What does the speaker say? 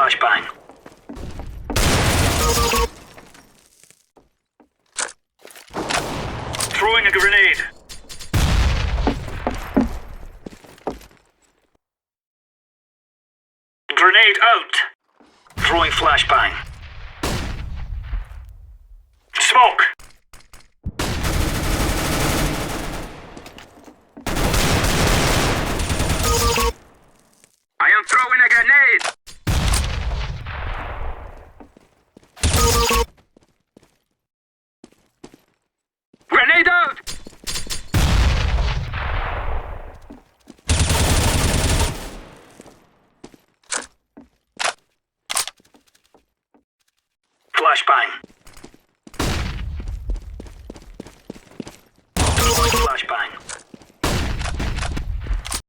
flashbang. Throwing a grenade. Grenade out. Throwing flashbang. Smoke. I am throwing a grenade! Grenade out! Flashbang. Flashbang.